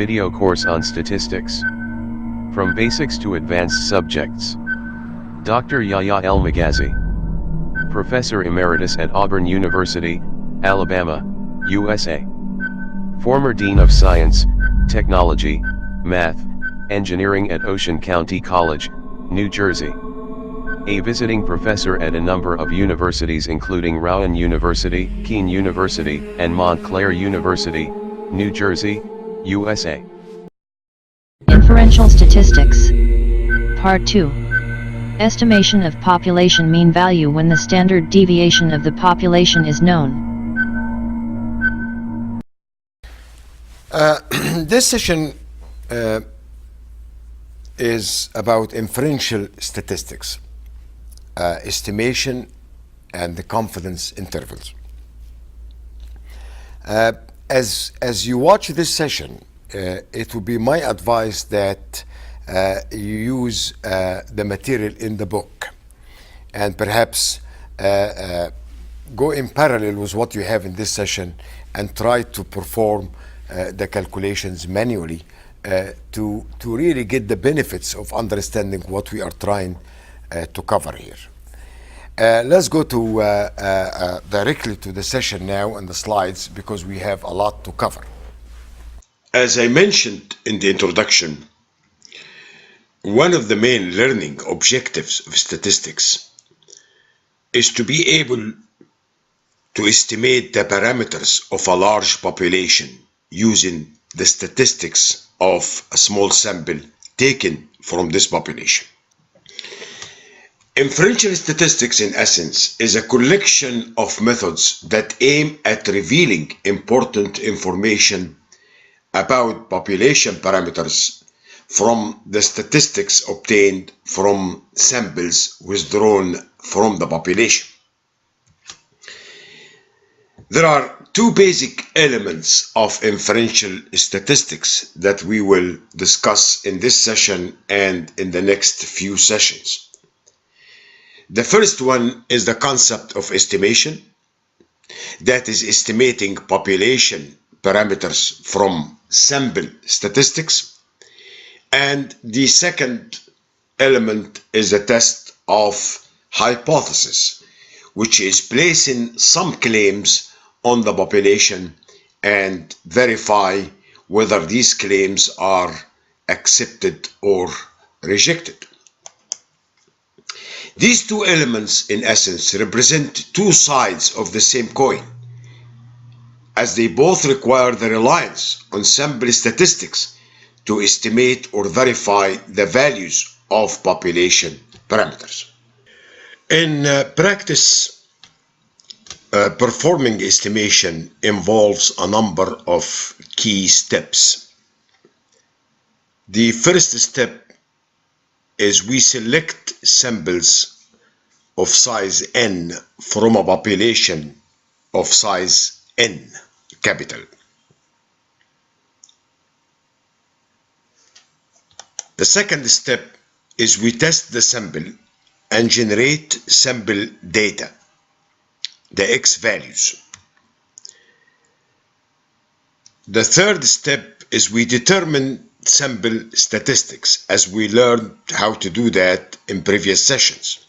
video course on statistics. From basics to advanced subjects. Dr. Yahya El-Maghazi, Professor Emeritus at Auburn University, Alabama, USA. Former Dean of Science, Technology, Math, Engineering at Ocean County College, New Jersey. A visiting professor at a number of universities including Rowan University, Keene University, and Montclair University, New Jersey, USA. Inferential statistics. Part 2. Estimation of population mean value when the standard deviation of the population is known. This session is about inferential statistics, estimation, and the confidence intervals. As you watch this session, it would be my advice that you use the material in the book and perhaps go in parallel with what you have in this session and try to perform the calculations manually to really get the benefits of understanding what we are trying to cover here. Let's go to directly to the session now and the slides because we have a lot to cover. As I mentioned in the introduction, one of the main learning objectives of statistics is to be able to estimate the parameters of a large population using the statistics of a small sample taken from this population. Inferential statistics, in essence, is a collection of methods that aim at revealing important information about population parameters from the statistics obtained from samples withdrawn from the population. There are two basic elements of inferential statistics that we will discuss in this session and in the next few sessions. The first one is the concept of estimation, that is estimating population parameters from sample statistics. And the second element is the test of hypothesis, which is placing some claims on the population and verify whether these claims are accepted or rejected. These two elements, in essence, represent two sides of the same coin, as they both require the reliance on sample statistics to estimate or verify the values of population parameters. In practice, performing estimation involves a number of key steps. The first step is we select samples of size n from a population of size n, capital. The second step is we test the sample and generate sample data, the X values. The third step is we determine sample statistics, as we learned how to do that in previous sessions,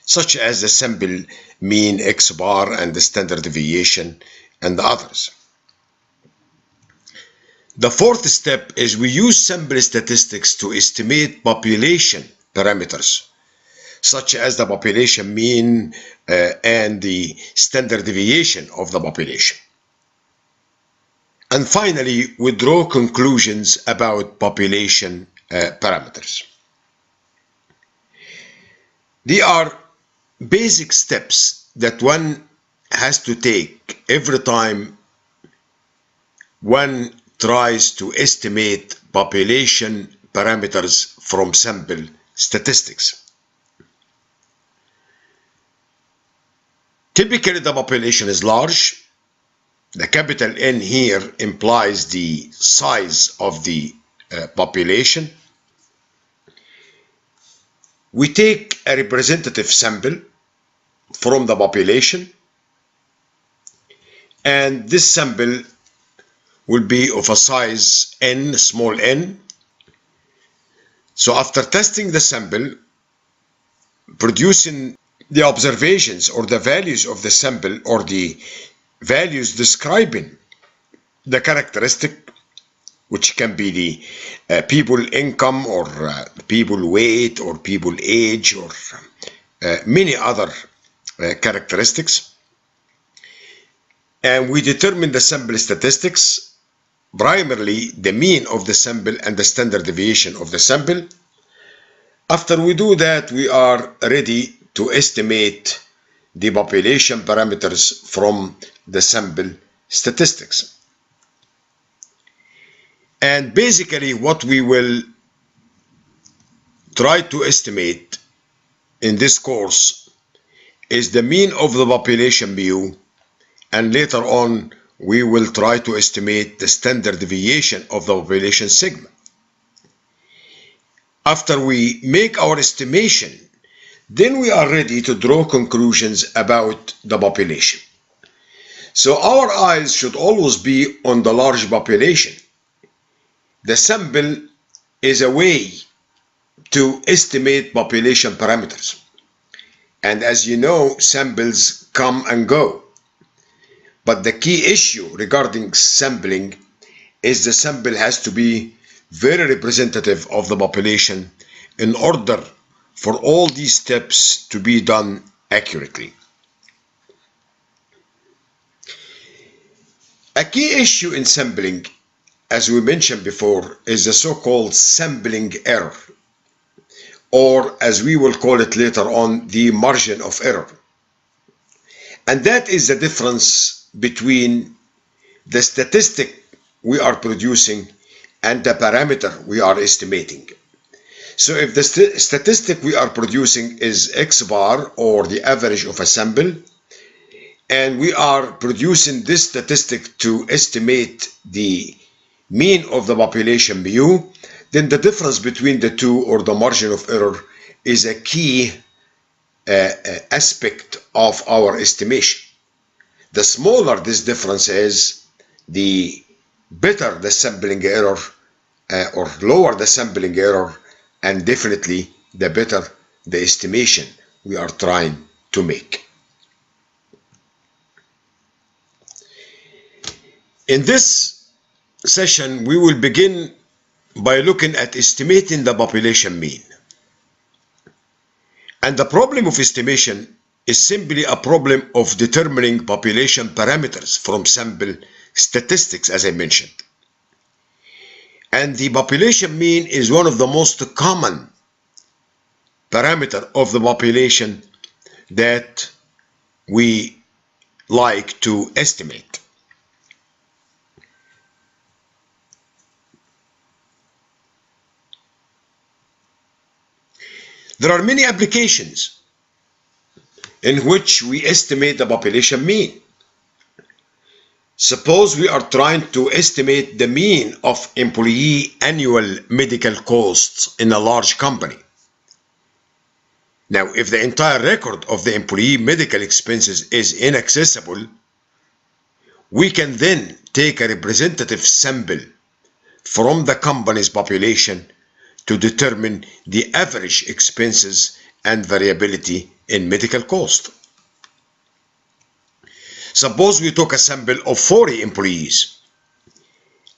such as the sample mean X bar and the standard deviation and the others. The fourth step is we use sample statistics to estimate population parameters, such as the population mean and the standard deviation of the population. And finally, we draw conclusions about population parameters. They are basic steps that one has to take every time one tries to estimate population parameters from sample statistics. Typically, the population is large. The capital N here implies the size of the population. We take a representative sample from the population, and this sample will be of a size n, small n. So after testing the sample, producing the observations or the values of the sample or the values describing the characteristic, which can be the people income or people weight or people age or many other characteristics. And we determine the sample statistics, primarily the mean of the sample and the standard deviation of the sample. After we do that, we are ready to estimate the population parameters from the sample statistics. And basically what we will try to estimate in this course is the mean of the population mu, and later on we will try to estimate the standard deviation of the population sigma. After we make our estimation, then we are ready to draw conclusions about the population. So our eyes should always be on the large population. The sample is a way to estimate population parameters. And as you know, samples come and go. But the key issue regarding sampling is the sample has to be very representative of the population in order for all these steps to be done accurately. A key issue in sampling, as we mentioned before, is the so-called sampling error, or as we will call it later on, the margin of error. And that is the difference between the statistic we are producing and the parameter we are estimating. So if the statistic we are producing is X bar, or the average of a sample, and we are producing this statistic to estimate the mean of the population mu, then the difference between the two, or the margin of error, is a key aspect of our estimation. The smaller this difference is, the better the sampling error, or lower the sampling error, and definitely the better the estimation we are trying to make. In this session, we will begin by looking at estimating the population mean. And the problem of estimation is simply a problem of determining population parameters from sample statistics, as I mentioned. And the population mean is one of the most common parameter of the population that we like to estimate. There are many applications in which we estimate the population mean. Suppose we are trying to estimate the mean of employee annual medical costs in a large company. Now, if the entire record of the employee medical expenses is inaccessible, we can then take a representative sample from the company's population to determine the average expenses and variability in medical cost. Suppose we took a sample of 40 employees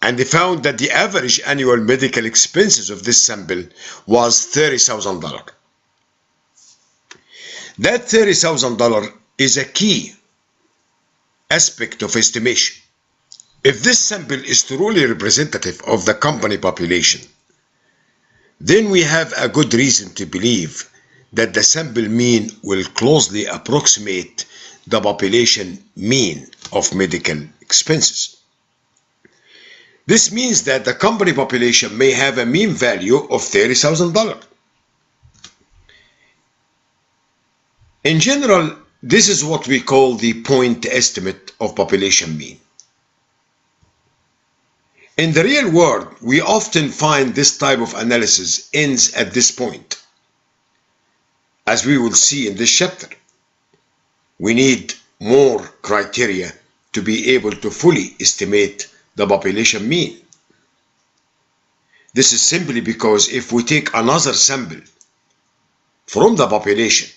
and they found that the average annual medical expenses of this sample was $30,000. That $30,000 is a key aspect of estimation. If this sample is truly representative of the company population, then we have a good reason to believe that the sample mean will closely approximate the population mean of medical expenses. This means that the company population may have a mean value of $30,000. In general, this is what we call the point estimate of population mean. In the real world, we often find this type of analysis ends at this point. As we will see in this chapter, we need more criteria to be able to fully estimate the population mean. This is simply because if we take another sample from the population,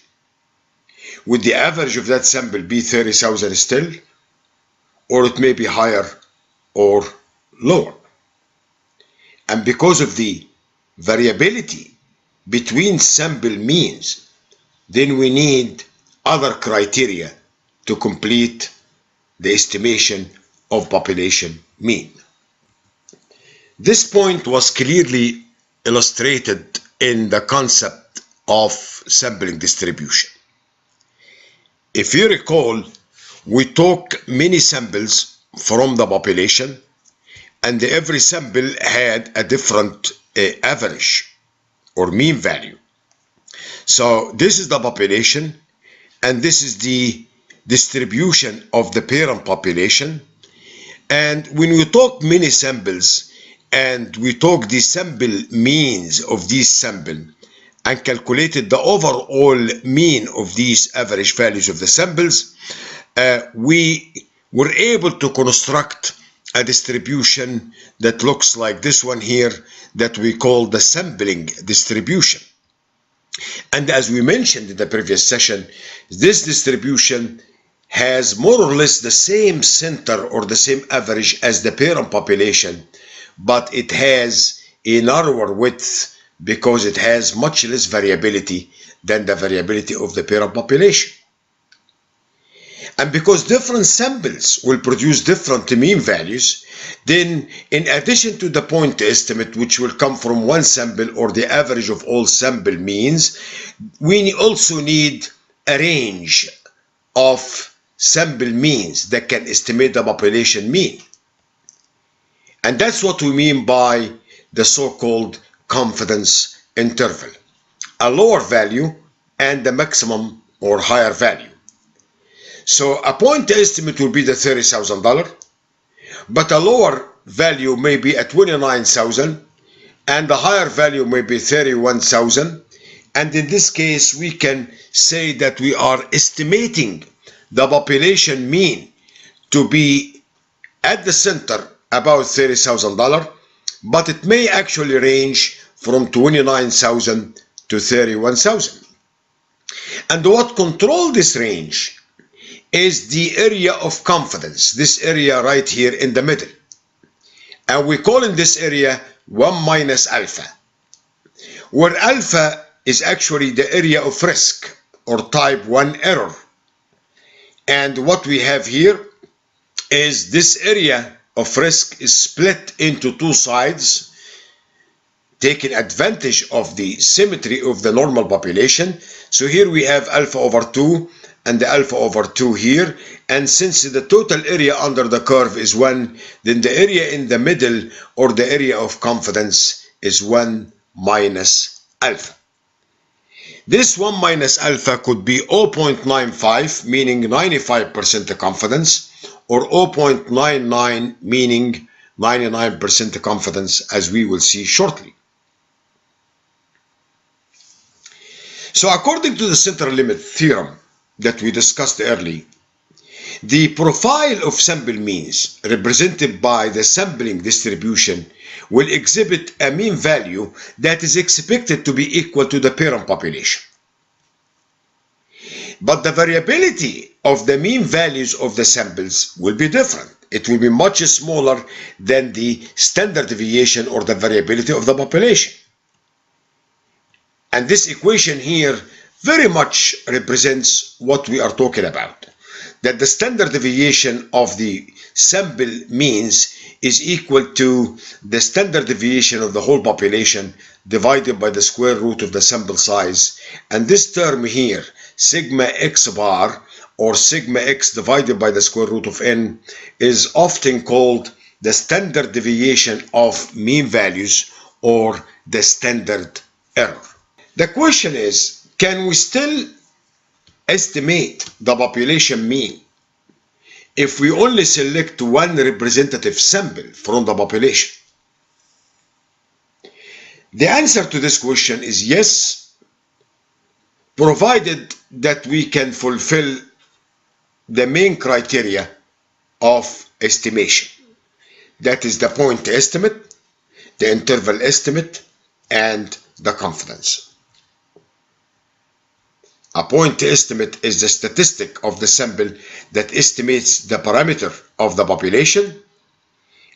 would the average of that sample be 30,000 still, or it may be higher or lower? And because of the variability between sample means, then we need other criteria to complete the estimation of population mean. This point was clearly illustrated in the concept of sampling distribution. If you recall, we took many samples from the population, and every sample had a different average or mean value. So this is the population, and this is the distribution of the parent population. And when we took many samples and we took the sample means of these samples and calculated the overall mean of these average values of the samples, we were able to construct a distribution that looks like this one here that we call the sampling distribution. And as we mentioned in the previous session, this distribution has more or less the same center or the same average as the parent population, but it has a narrower width because it has much less variability than the variability of the parent population. And because different samples will produce different mean values, then in addition to the point estimate, which will come from one sample or the average of all sample means, we also need a range of sample means that can estimate the population mean. And that's what we mean by the so-called confidence interval, a lower value and the maximum or higher value. So a point estimate will be the $30,000, but a lower value may be at 29,000 and the higher value may be 31,000. And in this case, we can say that we are estimating the population mean to be at the center about $30,000, but it may actually range from 29,000 to 31,000. And what controls this range is the area of confidence, this area right here in the middle. And we call in this area 1 minus alpha, where alpha is actually the area of risk or type 1 error. And what we have here is this area of risk is split into two sides, taking advantage of the symmetry of the normal population. So here we have alpha over 2 and the alpha over 2 here, and since the total area under the curve is 1, then the area in the middle or the area of confidence is 1 minus alpha. This 1 minus alpha could be 0.95, meaning 95% confidence, or 0.99, meaning 99% confidence, as we will see shortly. So according to the center limit theorem that we discussed earlier, the profile of sample means represented by the sampling distribution will exhibit a mean value that is expected to be equal to the parent population. But the variability of the mean values of the samples will be different. It will be much smaller than the standard deviation or the variability of the population. And this equation here very much represents what we are talking about, that the standard deviation of the sample means is equal to the standard deviation of the whole population divided by the square root of the sample size. And this term here, sigma x bar, or sigma x divided by the square root of n, is often called the standard deviation of mean values or the standard error. The question is, can we still estimate the population mean if we only select one representative sample from the population? The answer to this question is yes, provided that we can fulfill the main criteria of estimation. That is the point estimate, the interval estimate, and the confidence. A point estimate is the statistic of the sample that estimates the parameter of the population.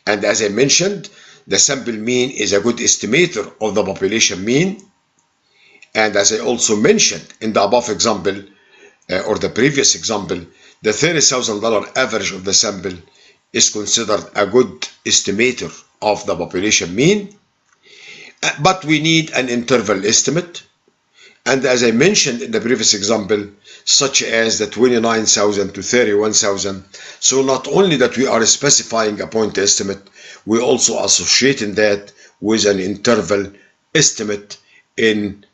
And as I mentioned, the sample mean is a good estimator of the population mean. And as I also mentioned in the above example, or the previous example, the $30,000 average of the sample is considered a good estimator of the population mean. But we need an interval estimate. And as I mentioned in the previous example, such as the 29,000 to 31,000. So not only that we are specifying a point estimate, we also associating that with an interval estimate in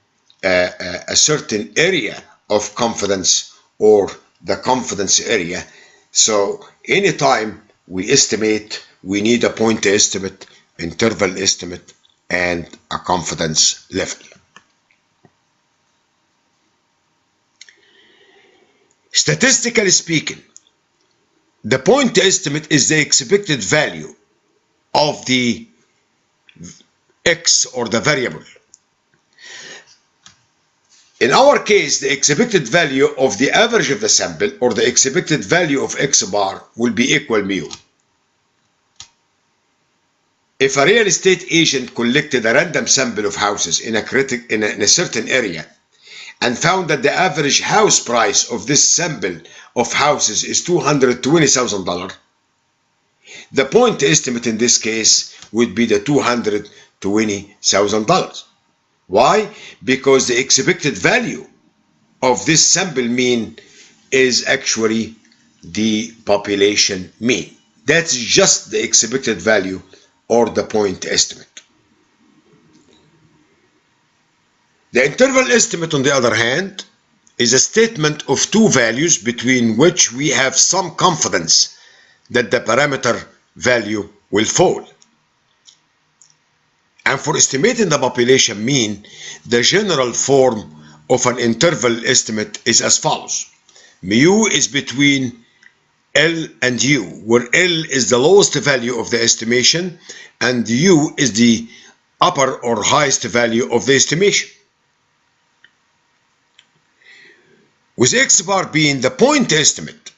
a certain area of confidence or the confidence area. So anytime we estimate, we need a point estimate, interval estimate, and a confidence level. Statistically speaking, the point estimate is the expected value of the X or the variable. In our case, the expected value of the average of the sample or the expected value of X bar will be equal mu. If a real estate agent collected a random sample of houses in a certain area and found that the average house price of this sample of houses is $220,000, the point estimate in this case would be the $220,000. Why? Because the expected value of this sample mean is actually the population mean. That's just the expected value or the point estimate. The interval estimate, on the other hand, is a statement of two values between which we have some confidence that the parameter value will fall. And for estimating the population mean, the general form of an interval estimate is as follows. Mu is between L and U, where L is the lowest value of the estimation and U is the upper or highest value of the estimation. With X bar being the point estimate,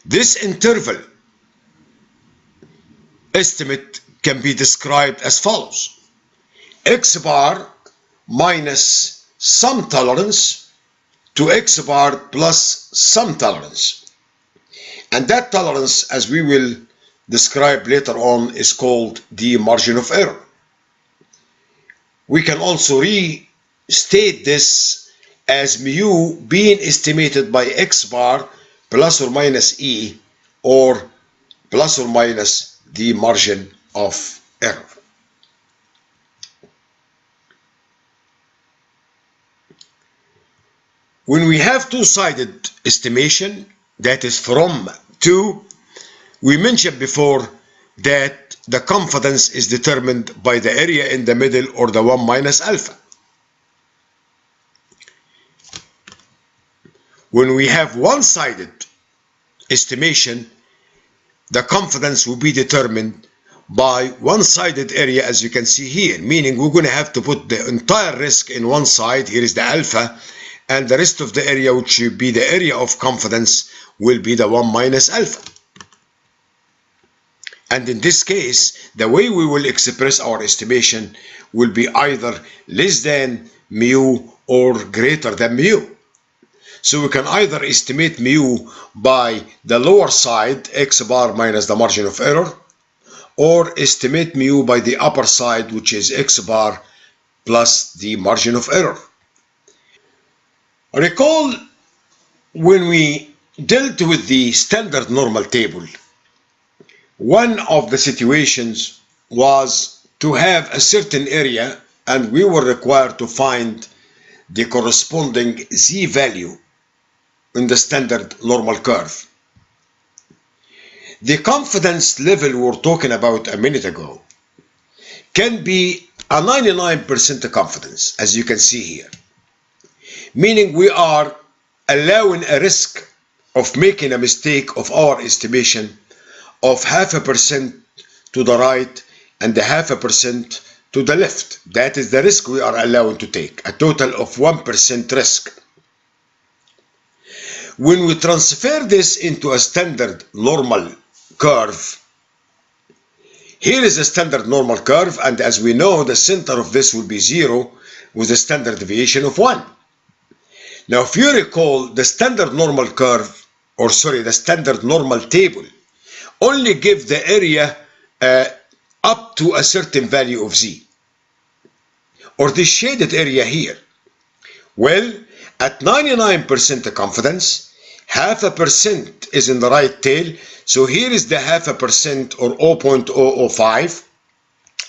this interval estimate can be described as follows. X bar minus some tolerance to X bar plus some tolerance. And that tolerance, as we will describe later on, is called the margin of error. We can also restate this as mu being estimated by X bar plus or minus E, or plus or minus the margin of error. When we have two-sided estimation, that is from to, we mentioned before that the confidence is determined by the area in the middle, or the 1 minus alpha. When we have one-sided estimation, the confidence will be determined by one-sided area, as you can see here, meaning we're going to have to put the entire risk in one side. Here is the alpha, and the rest of the area, which will be the area of confidence, will be the 1 minus alpha. And in this case, the way we will express our estimation will be either less than mu or greater than mu. So we can either estimate mu by the lower side, X bar minus the margin of error, or estimate mu by the upper side, which is X bar plus the margin of error. Recall when we dealt with the standard normal table, one of the situations was to have a certain area and we were required to find the corresponding z value in the standard normal curve. The confidence level we were talking about a minute ago can be a 99% confidence, as you can see here, meaning we are allowing a risk of making a mistake of our estimation of 0.5% to the right and 0.5% to the left. That is the risk we are allowed to take, a total of 1% risk. When we transfer this into a standard normal curve, here is a standard normal curve, and as we know, the center of this will be 0 with a standard deviation of 1. Now, if you recall, the standard normal curve, or sorry, the standard normal table, only give the area up to a certain value of z, or this shaded area here. Well, at 99% confidence, 0.5% is in the right tail, so here is the 0.5% or 0.005.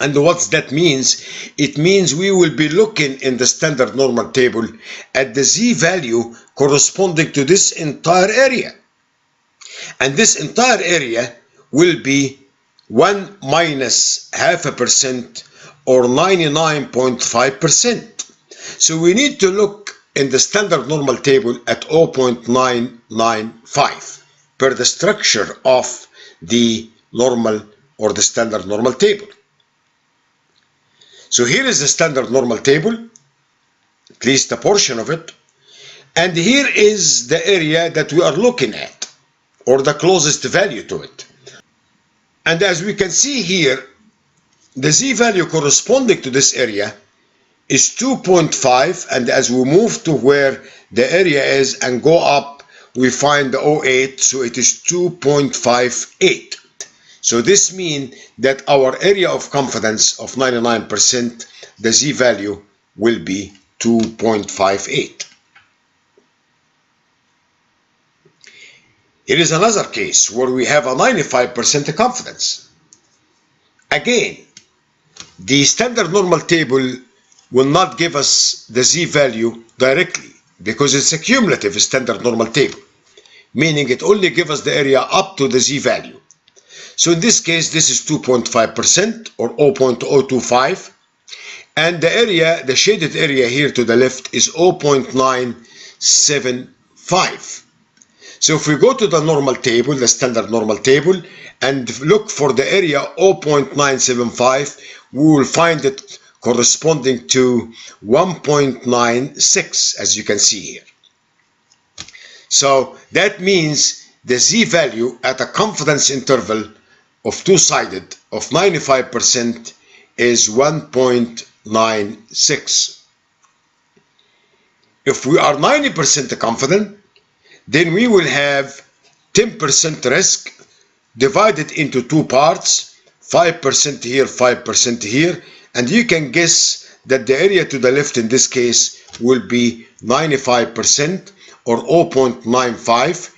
And what that means? It means we will be looking in the standard normal table at the z value corresponding to this entire area. And this entire area will be 1 minus 0.5% or 99.5%. So we need to look in the standard normal table at 0.995 per the structure of the normal or the standard normal table. So here is the standard normal table, at least a portion of it, and here is the area that we are looking at, or the closest value to it. And as we can see here, the z value corresponding to this area is 2.5, and as we move to where the area is and go up, we find the 0.8, so it is 2.58. So this means that our area of confidence of 99%, the z value will be 2.58. Here is another case where we have a 95% confidence. Again, the standard normal table will not give us the z value directly because it's a cumulative standard normal table, meaning it only gives us the area up to the z value. So in this case, this is 2.5% or 0.025, and the area, the shaded area here to the left, is 0.975. So if we go to the normal table, the standard normal table, and look for the area 0.975, we will find it corresponding to 1.96, as you can see here. So that means the z value at a confidence interval of two-sided of 95% is 1.96. If we are 90% confident, then we will have 10% risk divided into two parts, 5% here, 5% here, and you can guess that the area to the left in this case will be 95% or 0.95.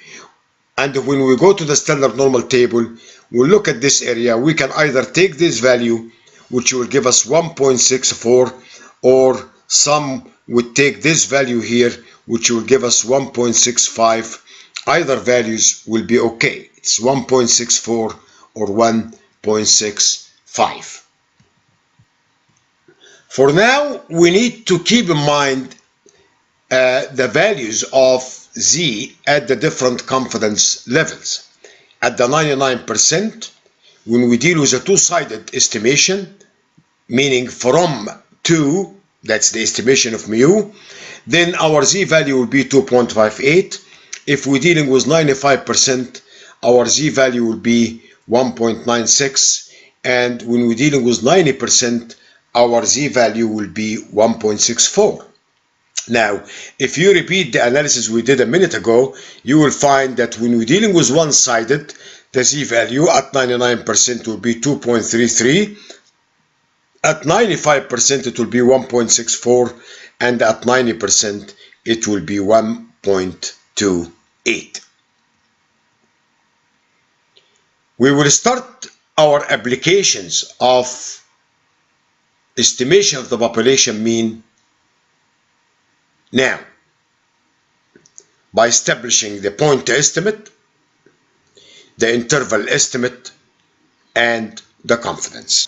And when we go to the standard normal table, we look at this area, we can either take this value, which will give us 1.64, or some would take this value here, which will give us 1.65. Either values will be okay. It's 1.64 or 1.65. For now, we need to keep in mind the values of z at the different confidence levels. At the 99%, when we deal with a two-sided estimation, meaning from 2, that's the estimation of mu, then our z value will be 2.58. If we're dealing with 95%, our z value will be 1.96. And when we're dealing with 90%, our z value will be 1.64. Now, if you repeat the analysis we did a minute ago, you will find that when we're dealing with one-sided, the z value at 99% will be 2.33. At 95% it will be 1.64, and at 90% it will be 1.28. We will start our applications of estimation of the population mean now by establishing the point estimate, the interval estimate, and the confidence.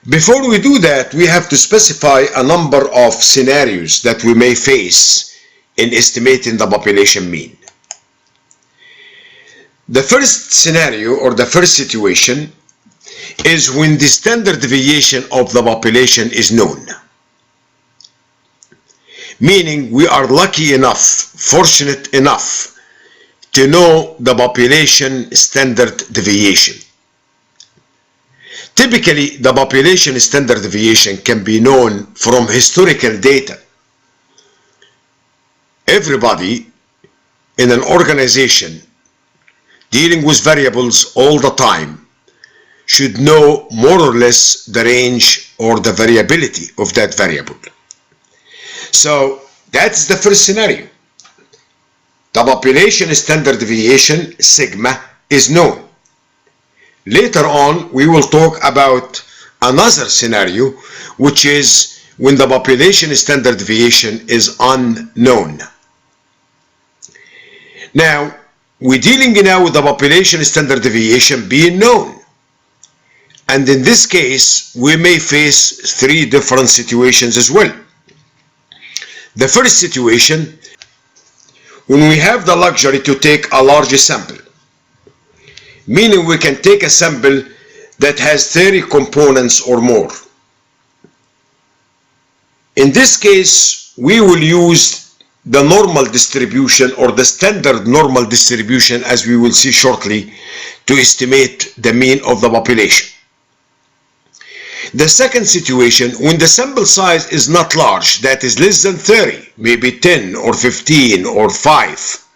Before we do that, we have to specify a number of scenarios that we may face in estimating the population mean. The first scenario or the first situation is when the standard deviation of the population is known. Meaning we are lucky enough, fortunate enough to know the population standard deviation. Typically, the population standard deviation can be known from historical data. Everybody in an organization dealing with variables all the time should know more or less the range or the variability of that variable. So that's the first scenario. The population standard deviation, sigma, is known. Later on, we will talk about another scenario, which is when the population standard deviation is unknown. Now, we're dealing now with the population standard deviation being known. And in this case, we may face three different situations as well. The first situation, when we have the luxury to take a large sample, meaning we can take a sample that has 30 components or more. In this case, we will use the normal distribution or the standard normal distribution, as we will see shortly, to estimate the mean of the population. The second situation, when the sample size is not large, that is less than 30, maybe 10 or 15 or 5.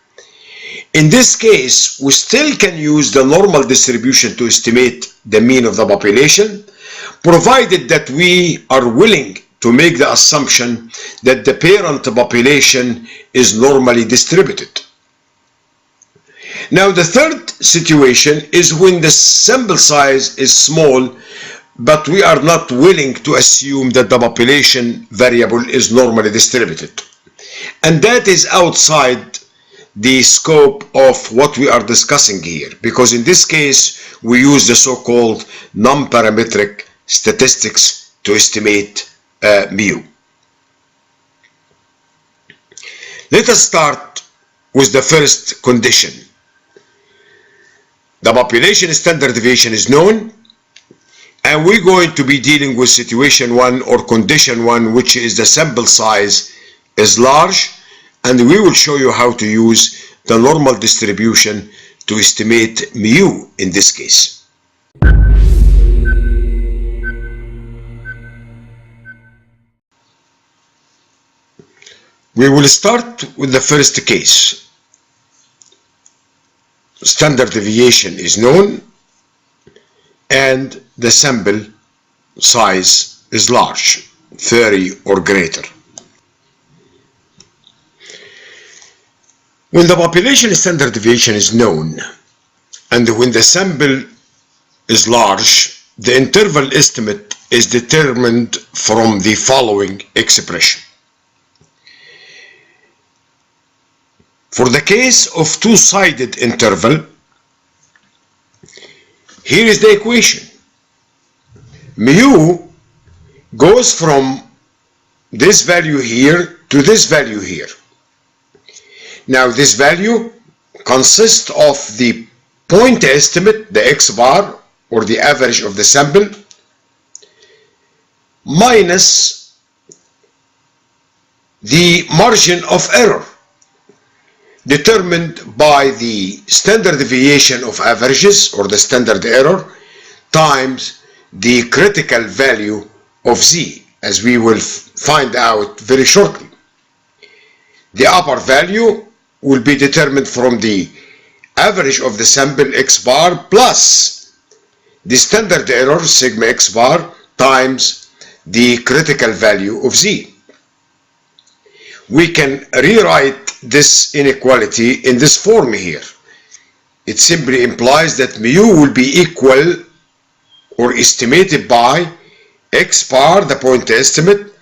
In this case, we still can use the normal distribution to estimate the mean of the population, provided that we are willing to make the assumption that the parent population is normally distributed. Now, the third situation is when the sample size is small, but we are not willing to assume that the population variable is normally distributed. And that is outside the scope of what we are discussing here, because in this case we use the so-called non-parametric statistics to estimate mu. Let us start with the first condition. The population standard deviation is known, and we're going to be dealing with situation 1 or condition 1, which is the sample size is large, and we will show you how to use the normal distribution to estimate mu in this case. We will start with the first case. Standard deviation is known and the sample size is large, 30 or greater. When the population standard deviation is known and when the sample is large, the interval estimate is determined from the following expression. For the case of two-sided interval, here is the equation. Mu goes from this value here to this value here. Now this value consists of the point estimate, the x bar, or the average of the sample, minus the margin of error, determined by the standard deviation of averages, or the standard error, times the critical value of z, as we will find out very shortly. The upper value will be determined from the average of the sample x bar plus the standard error sigma x bar times the critical value of z. We can rewrite this inequality in this form here. It simply implies that mu will be equal or estimated by x bar, the point estimate,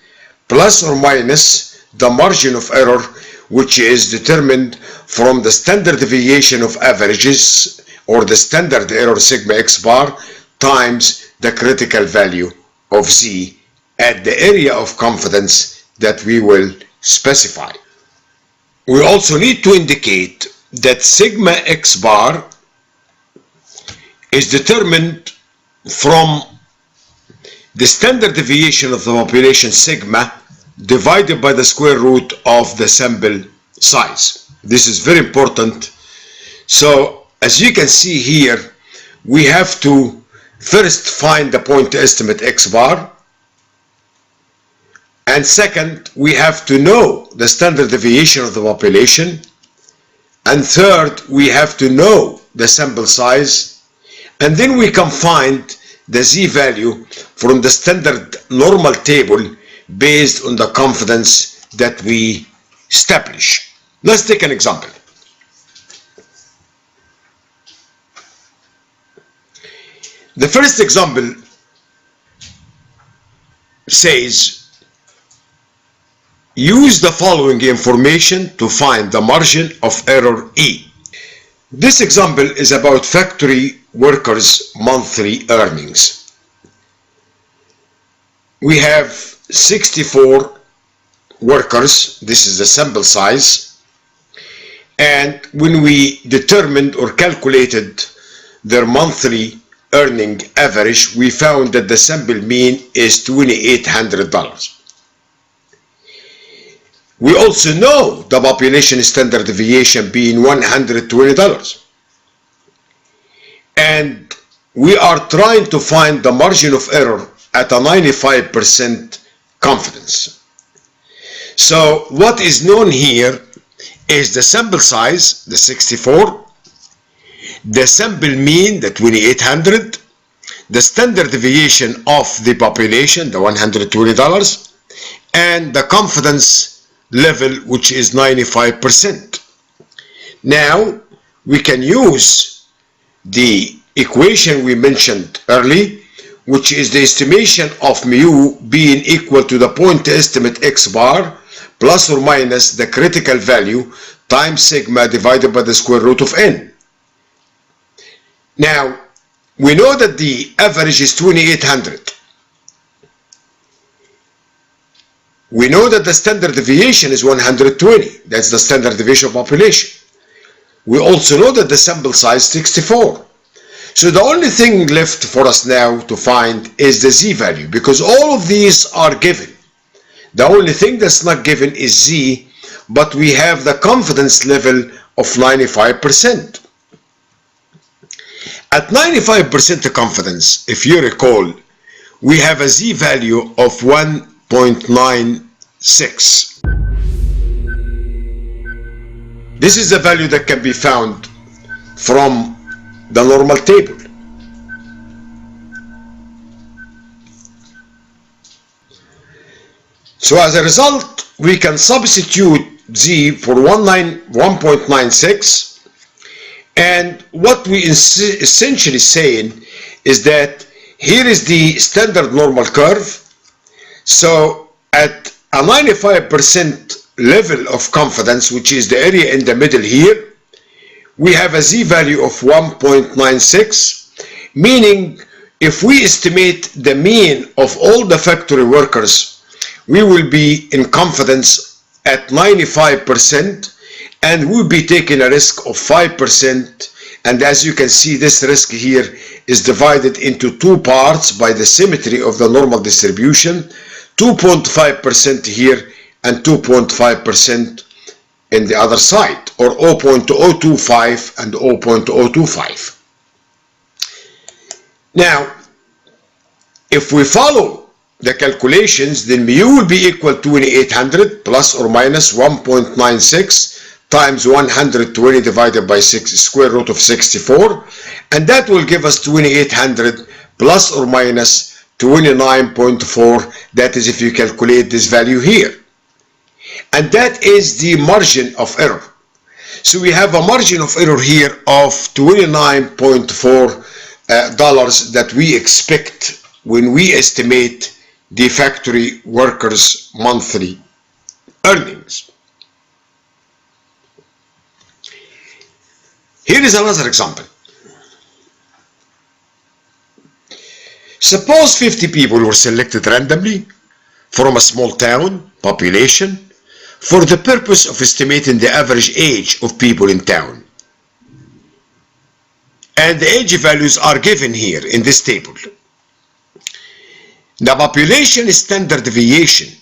plus or minus the margin of error, which is determined from the standard deviation of averages, or the standard error sigma x bar, times the critical value of z at the area of confidence that we will specify. We also need to indicate that sigma x bar is determined from the standard deviation of the population sigma divided by the square root of the sample size. This is very important. So as you can see here, we have to first find the point estimate x bar, and second, we have to know the standard deviation of the population, and third, we have to know the sample size, and then we can find the z-value from the standard normal table based on the confidence that we establish. Let's take an example. The first example says, use the following information to find the margin of error E. This example is about factory workers' monthly earnings. We have 64 workers, this is the sample size, and when we determined or calculated their monthly earning average, we found that the sample mean is $2,800. We also know the population standard deviation being $120. And we are trying to find the margin of error at a 95% confidence. So what is known here is the sample size, the 64, the sample mean, the 2,800, the standard deviation of the population, the $120, and the confidence level, which is 95%. Now we can use the equation we mentioned earlier, which is the estimation of mu being equal to the point estimate x bar plus or minus the critical value times sigma divided by the square root of n. Now we know that the average is 2,800. We know that the standard deviation is 120. That's the standard deviation of population. We also know that the sample size is 64. So the only thing left for us now to find is the z-value, because all of these are given. The only thing that's not given is z, but we have the confidence level of 95%. At 95% confidence, if you recall, we have a z-value of 1.96. This is the value that can be found from the normal table. So as a result, we can substitute z for 1.96, and what we essentially saying is that here is the standard normal curve. So at a 95% level of confidence, which is the area in the middle here, we have a z-value of 1.96, meaning if we estimate the mean of all the factory workers, we will be in confidence at 95%, and we'll be taking a risk of 5%. And as you can see, this risk here is divided into two parts by the symmetry of the normal distribution, 2.5% here and 2.5% in the other side, or 0.025 and 0.025. Now, if we follow the calculations, then mu will be equal to 2,800 plus or minus 1.96 times 120 divided by square root of 64, and that will give us 2,800 plus or minus 29.4. That is if you calculate this value here. And that is the margin of error. So we have a margin of error here of $29.4 that we expect when we estimate the factory workers' monthly earnings. Here is another example. Suppose 50 people were selected randomly from a small town population for the purpose of estimating the average age of people in town. And the age values are given here in this table. The population standard deviation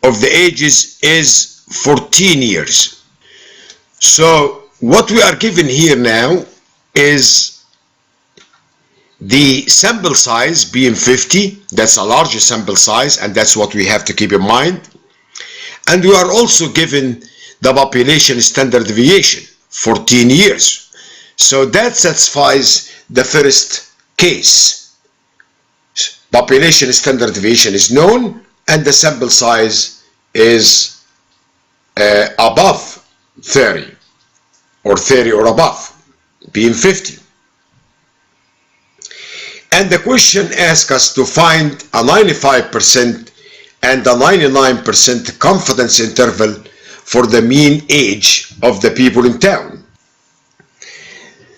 of the ages is 14 years. So what we are given here now is the sample size being 50. That's a larger sample size, and that's what we have to keep in mind. And we are also given the population standard deviation, 14 years. So that satisfies the first case. Population standard deviation is known, and the sample size is above 30 or above, being 50. And the question asks us to find a 95% and a 99% confidence interval for the mean age of the people in town.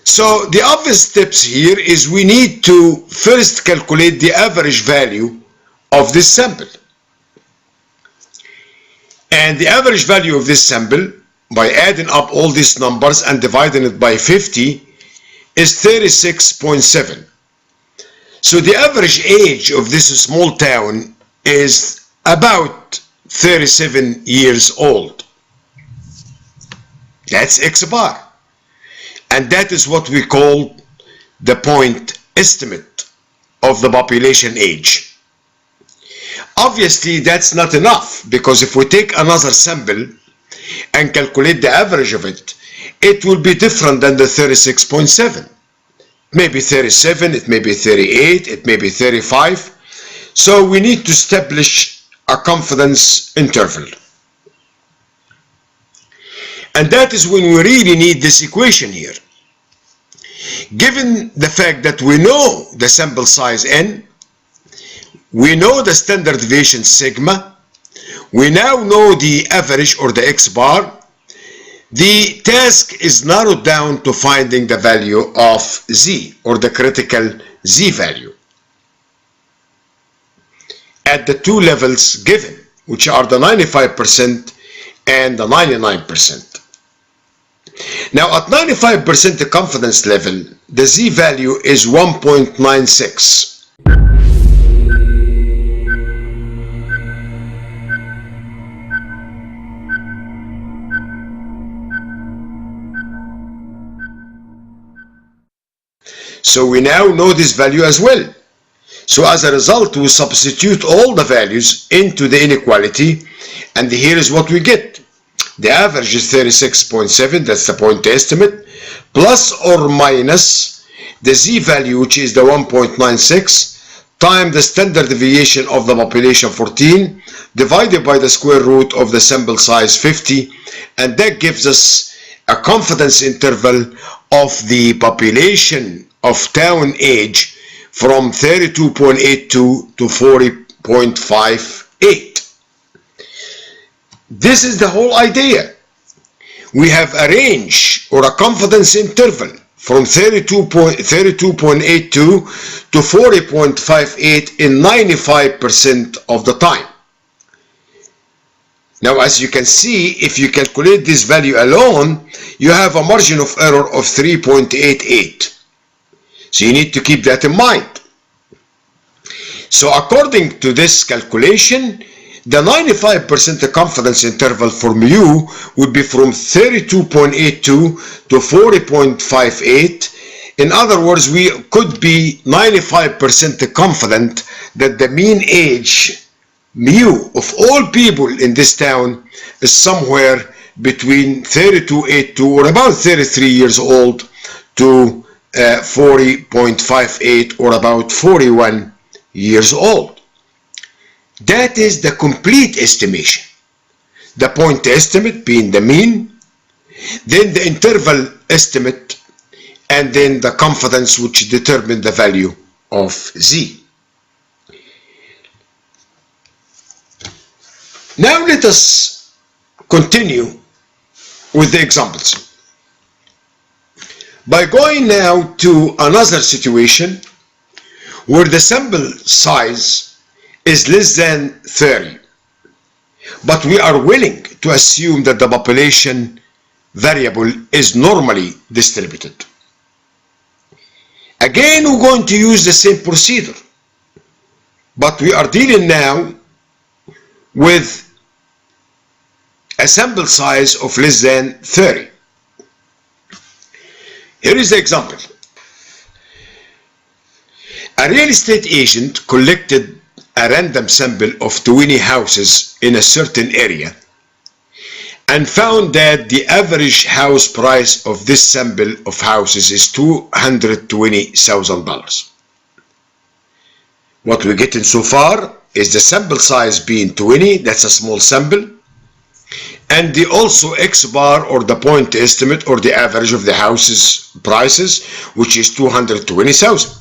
So the obvious steps here is we need to first calculate the average value of this sample. And the average value of this sample, by adding up all these numbers and dividing it by 50, is 36.7. So the average age of this small town is about 37 years old. That's X bar. And that is what we call the point estimate of the population age. Obviously, that's not enough, because if we take another sample and calculate the average of it, it will be different than the 36.7. Maybe 37, it may be 38, it may be 35. So we need to establish a confidence interval. And that is when we really need this equation here. Given the fact that we know the sample size n, we know the standard deviation sigma, we now know the average or the X bar, the task is narrowed down to finding the value of Z, or the critical Z value, at the two levels given, which are the 95% and the 99%. Now at 95% confidence level, the Z value is 1.96. So we now know this value as well. So as a result, we substitute all the values into the inequality, and here is what we get. The average is 36.7, that's the point estimate, plus or minus the Z value, which is the 1.96, times the standard deviation of the population 14, divided by the square root of the sample size 50, and that gives us a confidence interval of the population of town age from 32.82 to 40.58. This is the whole idea. We have a range or a confidence interval from 32.82 to 40.58 in 95% of the time. Now, as you can see, if you calculate this value alone, you have a margin of error of 3.88. So you need to keep that in mind. So according to this calculation, the 95% confidence interval for mu would be from 32.82 to 40.58. In other words, we could be 95% confident that the mean age mu of all people in this town is somewhere between 32.82 or about 33 years old to 40.58 or about 41 years old. That is the complete estimation. The point estimate being the mean, then the interval estimate, and then the confidence, which determines the value of Z. Now let us continue with the examples. By going now to another situation where the sample size is less than 30, but we are willing to assume that the population variable is normally distributed. Again, we're going to use the same procedure, but we are dealing now with a sample size of less than 30. Here is the example. A real estate agent collected a random sample of 20 houses in a certain area and found that the average house price of this sample of houses is $220,000. What we're getting so far is the sample size being 20, that's a small sample, and the also X bar, or the point estimate, or the average of the houses prices, which is 220,000.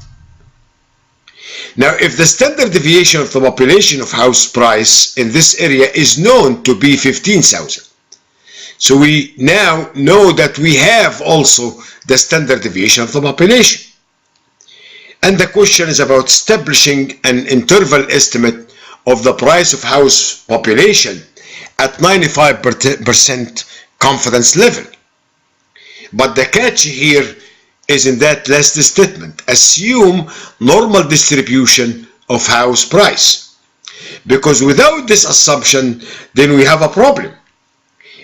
Now, if the standard deviation of the population of house price in this area is known to be 15,000, so we now know that we have also the standard deviation of the population. And the question is about establishing an interval estimate of the price of house population at 95% confidence level. But the catch here is in that last statement: assume normal distribution of house price. Because without this assumption, then we have a problem.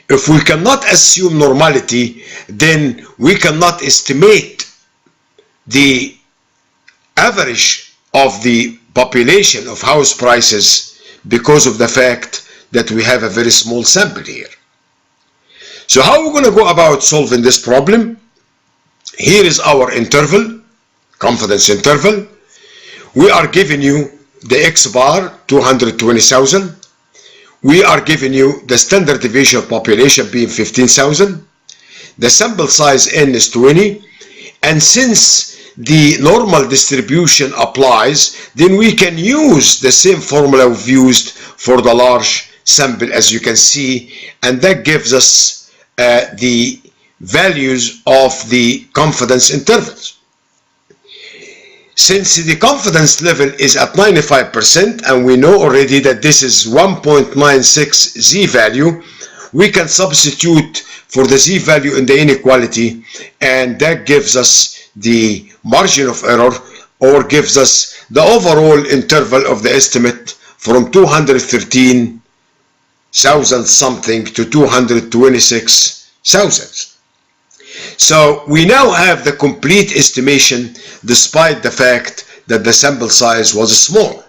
If we cannot assume normality, then we cannot estimate the average of the population of house prices because of the fact that we have a very small sample here. So how are we going to go about solving this problem? Here is our interval, confidence interval. We are giving you the X bar, 220,000. We are giving you the standard deviation of population being 15,000. The sample size N is 20. And since the normal distribution applies, then we can use the same formula we've used for the large sample, as you can see, and that gives us the values of the confidence intervals. Since the confidence level is at 95%, and we know already that this is 1.96 z-value, we can substitute for the z-value in the inequality, and that gives us the margin of error, or gives us the overall interval of the estimate from 213,000 something to 226,000. So we now have the complete estimation despite the fact that the sample size was small,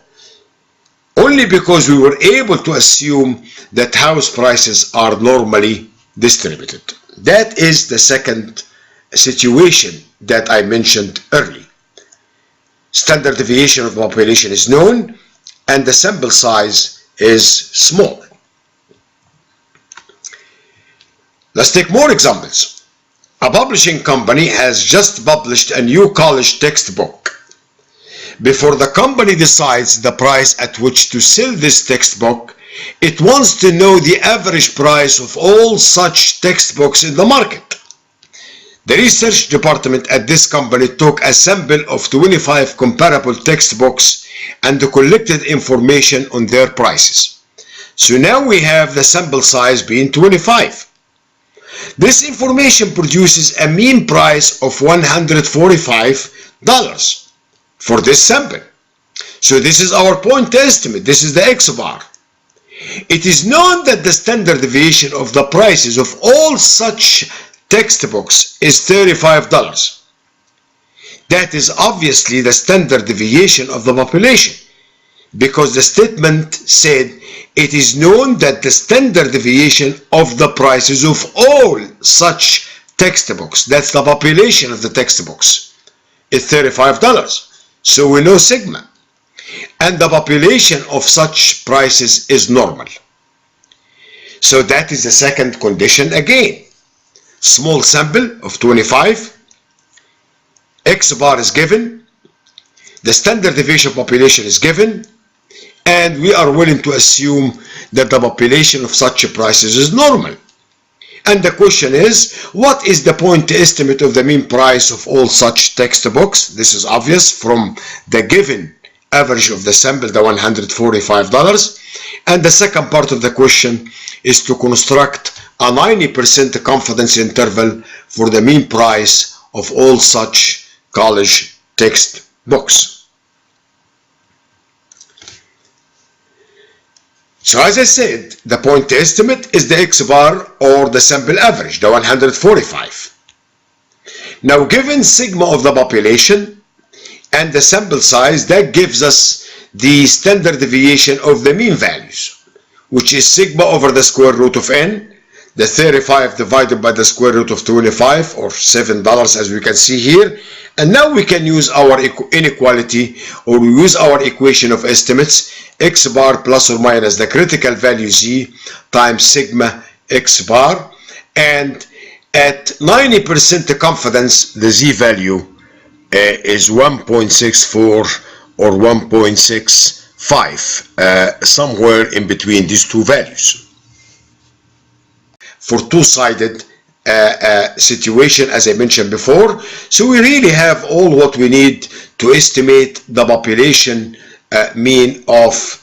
only because we were able to assume that house prices are normally distributed. That is the second situation that I mentioned earlier. Standard deviation of the population is known and the sample size is small. Let's take more examples. A publishing company has just published a new college textbook. Before the company decides the price at which to sell this textbook, it wants to know the average price of all such textbooks in the market. The research department at this company took a sample of 25 comparable textbooks and collected information on their prices. So now we have the sample size being 25. This information produces a mean price of $145 for this sample. So this is our point estimate. This is the X bar. It is known that the standard deviation of the prices of all such textbooks is $35. That is obviously the standard deviation of the population, because the statement said it is known that the standard deviation of the prices of all such textbooks, that's the population of the textbooks, is $35. So we know sigma, and the population of such prices is normal. So that is the second condition again. Small sample of 25, X bar is given, the standard deviation of population is given, and we are willing to assume that the population of such prices is normal. And the question is, what is the point estimate of the mean price of all such textbooks? This is obvious from the given average of the sample, the $145. And the second part of the question is to construct a 90% confidence interval for the mean price of all such college text box. So as I said, the point estimate is the X bar or the sample average, the 145. Now given sigma of the population and the sample size, that gives us the standard deviation of the mean values, which is sigma over the square root of n, the 35 divided by the square root of 25, or $7 as we can see here. And now we can use our inequality, or we use our equation of estimates, X bar plus or minus the critical value Z times sigma X bar, and at 90% confidence the Z value is 1.64 or 1.65, somewhere in between these two values. For two-sided situation, as I mentioned before, so we really have all what we need to estimate the population mean of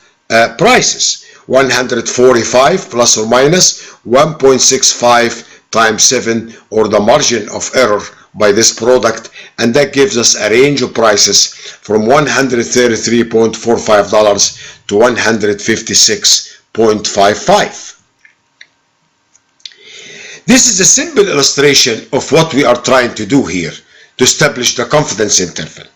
prices. 145 plus or minus 1.65 times 7, or the margin of error by this product, and that gives us a range of prices from $133.45 to $156.55. This is a simple illustration of what we are trying to do here to establish the confidence interval.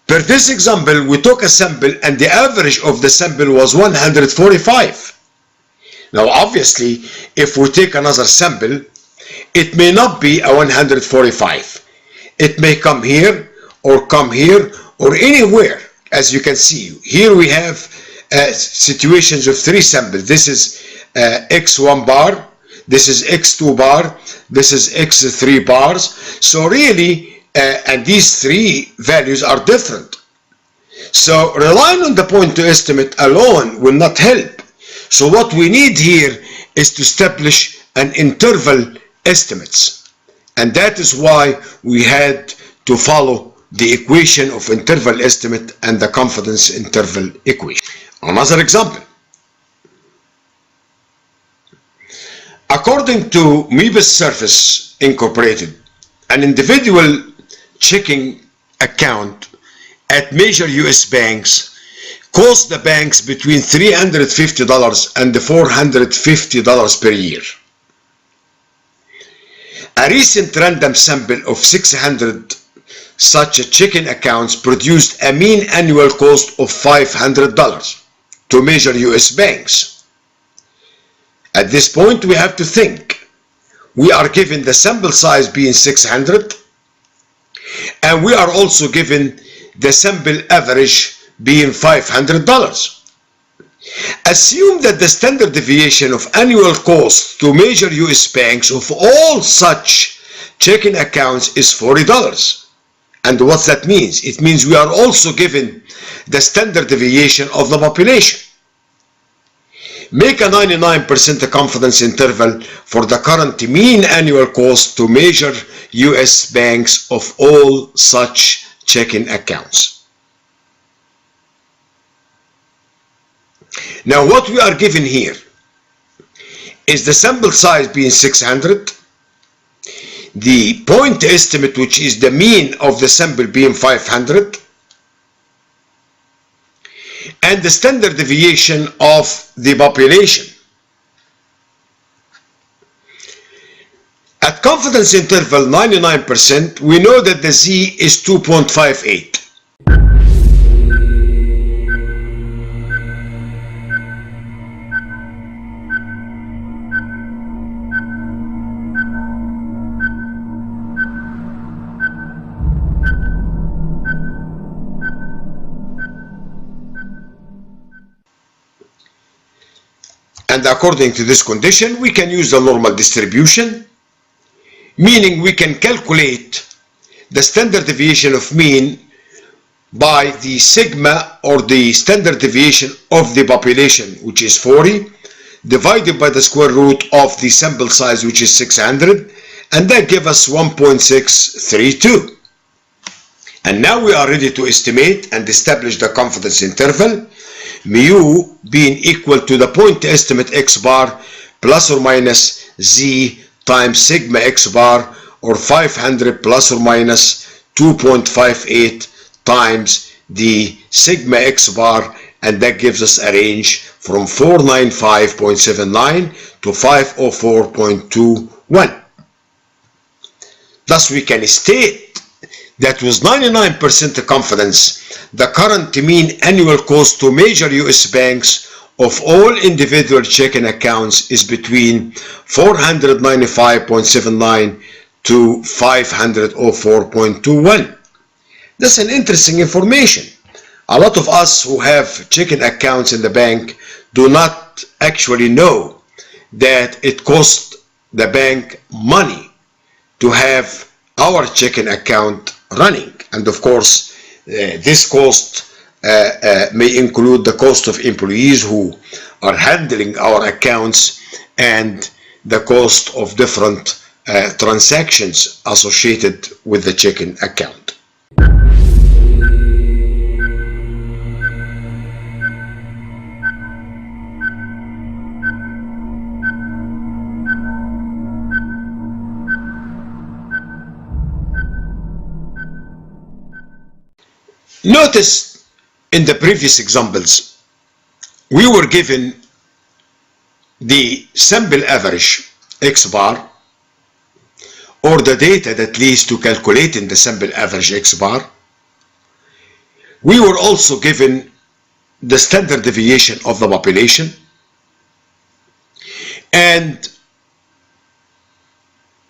Per this example, we took a sample and the average of the sample was 145. Now obviously, if we take another sample, it may not be a 145. It may come here or anywhere. As you can see, here we have situations of three samples. This is X1 bar, this is X2 bar, this is X3 bars. So really, and these three values are different. So relying on the point to estimate alone will not help. So what we need here is to establish an interval estimates. And that is why we had to follow the equation of interval estimate and the confidence interval equation. Another example. According to Mebus Service Incorporated, an individual checking account at major US banks costs the banks between $350 and $450 per year. A recent random sample of 600 such checking accounts produced a mean annual cost of $500 to major US banks. At this point, we have to think. We are given the sample size being 600, and we are also given the sample average being $500. Assume that the standard deviation of annual cost to major US banks of all such checking accounts is $40. And what that means? It means we are also given the standard deviation of the population. Make a 99% confidence interval for the current mean annual cost to major US banks of all such checking accounts. Now what we are given here is the sample size being 600, the point estimate, which is the mean of the sample, being 500, and the standard deviation of the population. At confidence interval 99%, we know that the Z is 2.58. And according to this condition, we can use the normal distribution, meaning we can calculate the standard deviation of mean by the sigma, or the standard deviation of the population, which is 40, divided by the square root of the sample size, which is 600, and that gives us 1.632. And now we are ready to estimate and establish the confidence interval, mu being equal to the point estimate X bar plus or minus Z times sigma X bar, or 500 plus or minus 2.58 times the sigma x bar, and that gives us a range from 495.79 to 504.21. Thus we can state that with 99% confidence, the current mean annual cost to major US banks of all individual checking accounts is between 495.79 to 504.21. That's an interesting information. A lot of us who have checking accounts in the bank do not actually know that it costs the bank money to have our checking account running. And of course, this cost may include the cost of employees who are handling our accounts and the cost of different transactions associated with the checking account. Notice in the previous examples, we were given the sample average X bar, or the data that leads to calculating the sample average X bar. We were also given the standard deviation of the population, and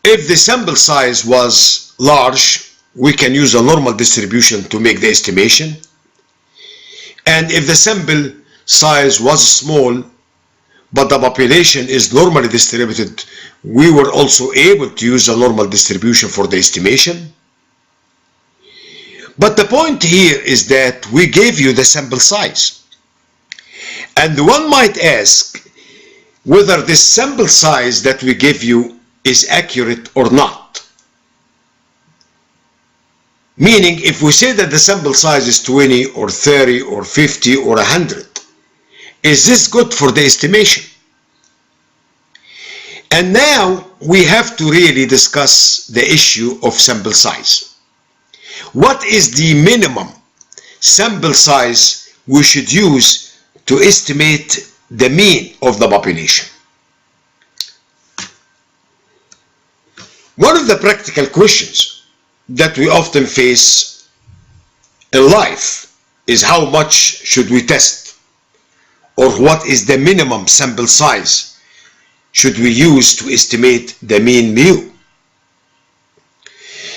if the sample size was large, we can use a normal distribution to make the estimation. And if the sample size was small, but the population is normally distributed, we were also able to use a normal distribution for the estimation. But the point here is that we gave you the sample size. And one might ask whether this sample size that we give you is accurate or not. Meaning, if we say that the sample size is 20 or 30 or 50 or 100, is this good for the estimation? And now we have to really discuss the issue of sample size. What is the minimum sample size we should use to estimate the mean of the population? One of the practical questions that we often face in life is how much should we test, or what is the minimum sample size should we use to estimate the mean mu?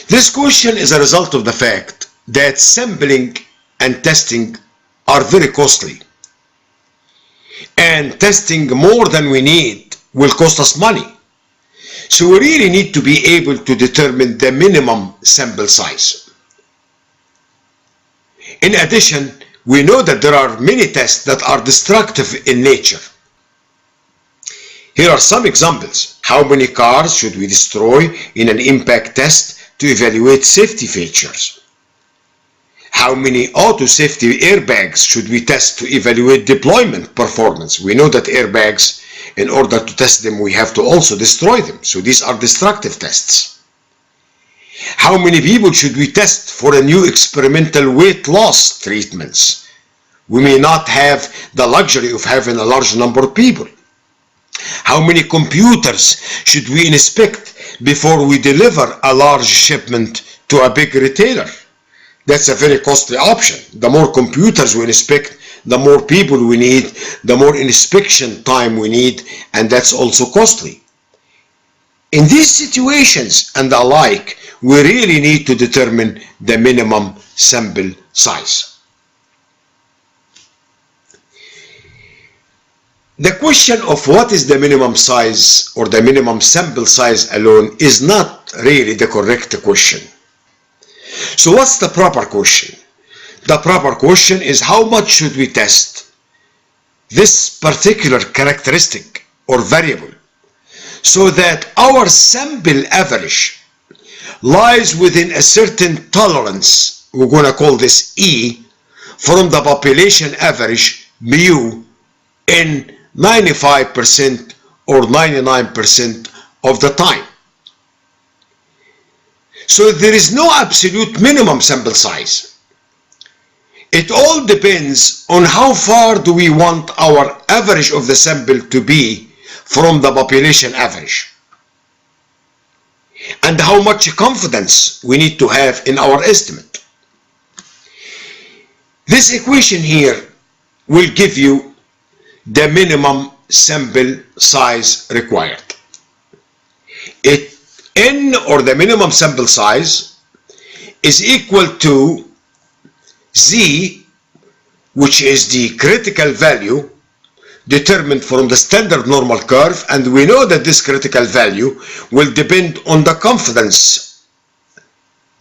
This question is a result of the fact that sampling and testing are very costly, and testing more than we need will cost us money. So we really need to be able to determine the minimum sample size. In addition, we know that there are many tests that are destructive in nature. Here are some examples. How many cars should we destroy in an impact test to evaluate safety features? How many auto safety airbags should we test to evaluate deployment performance? We know that airbags, in order to test them, we have to also destroy them. So these are destructive tests. How many people should we test for a new experimental weight loss treatments? We may not have the luxury of having a large number of people. How many computers should we inspect before we deliver a large shipment to a big retailer? That's a very costly option. The more computers we inspect, the more people we need, the more inspection time we need, and that's also costly. In these situations and the like, we really need to determine the minimum sample size. The question of what is the minimum size or the minimum sample size alone is not really the correct question. So what's the proper question? The proper question is, how much should we test this particular characteristic or variable so that our sample average lies within a certain tolerance, we're going to call this E, from the population average mu in 95% or 99% of the time. So there is no absolute minimum sample size. It all depends on how far do we want our average of the sample to be from the population average, and how much confidence we need to have in our estimate. This equation here will give you the minimum sample size required. N, or the minimum sample size, is equal to Z, which is the critical value determined from the standard normal curve, and we know that this critical value will depend on the confidence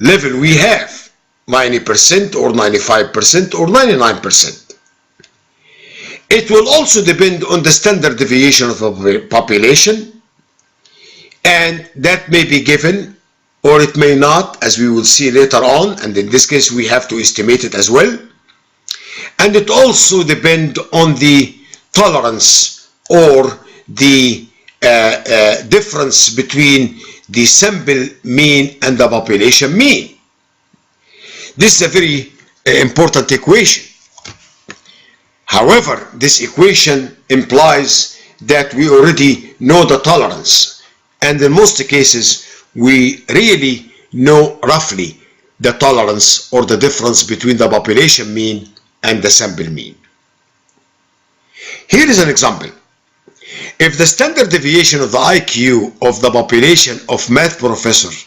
level we have, 90% or 95% or 99%. It will also depend on the standard deviation of the population, and that may be given or it may not, as we will see later on, and in this case we have to estimate it as well. And it also depends on the tolerance or the difference between the sample mean and the population mean. This is a very important equation. However, this equation implies that we already know the tolerance, and in most cases we really know roughly the tolerance or the difference between the population mean and the sample mean. Here is an example. If the standard deviation of the IQ of the population of math professors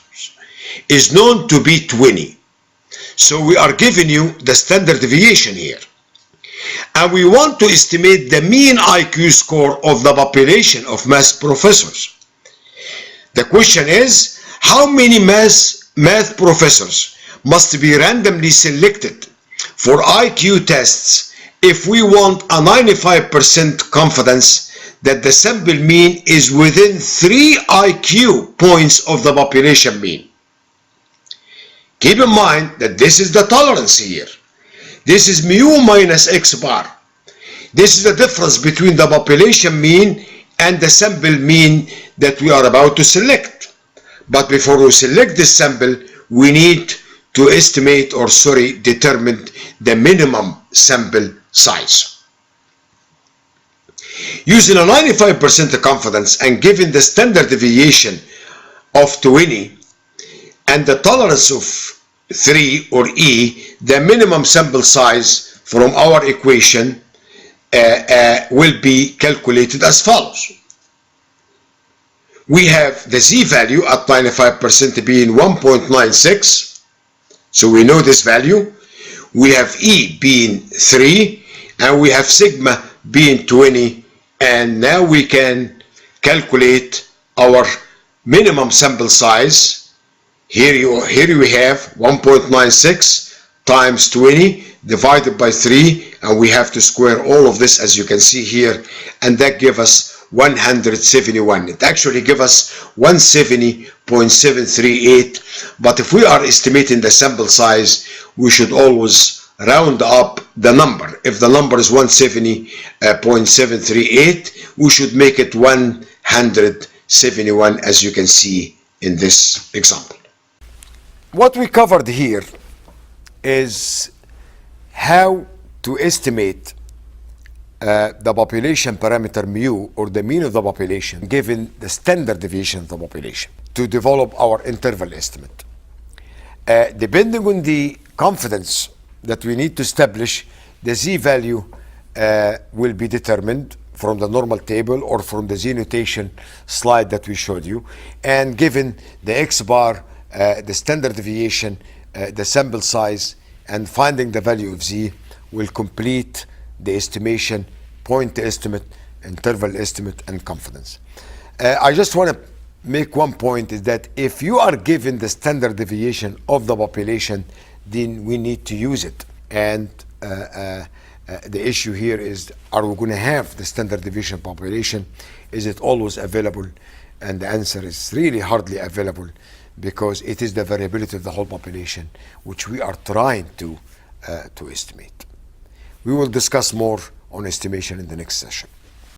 is known to be 20, so we are giving you the standard deviation here, and we want to estimate the mean IQ score of the population of math professors. The question is, how many math professors must be randomly selected for IQ tests if we want a 95% confidence that the sample mean is within 3 IQ points of the population mean? Keep in mind that this is the tolerance here. This is mu minus x bar. This is the difference between the population mean and the sample mean that we are about to select. But before we select this sample, we need to estimate, or determine the minimum sample size. Using a 95% confidence and given the standard deviation of 20 and the tolerance of 3 or E, the minimum sample size from our equation will be calculated as follows. We have the Z value at 95% being 1.96, so we know this value. We have E being 3, and we have sigma being 20, and now we can calculate our minimum sample size. Here we have 1.96 times 20 divided by 3, and we have to square all of this, as you can see here, and that gives us 171. It actually gives us 170.738, but if we are estimating the sample size, we should always round up the number. If the number is 170.738, we should make it 171, as you can see in this example. What we covered here is how to estimate the population parameter mu, or the mean of the population, given the standard deviation of the population, to develop our interval estimate. Depending on the confidence that we need to establish, the Z value will be determined from the normal table or from the Z notation slide that we showed you, and given the X bar, the standard deviation, the sample size, and finding the value of Z will complete the estimation, point estimate, interval estimate, and confidence. I just want to make one point, is that if you are given the standard deviation of the population, then we need to use it. And the issue here is, are we going to have the standard deviation population? Is it always available? And the answer is really hardly available, because it is the variability of the whole population which we are trying to estimate. We will discuss more on estimation in the next session.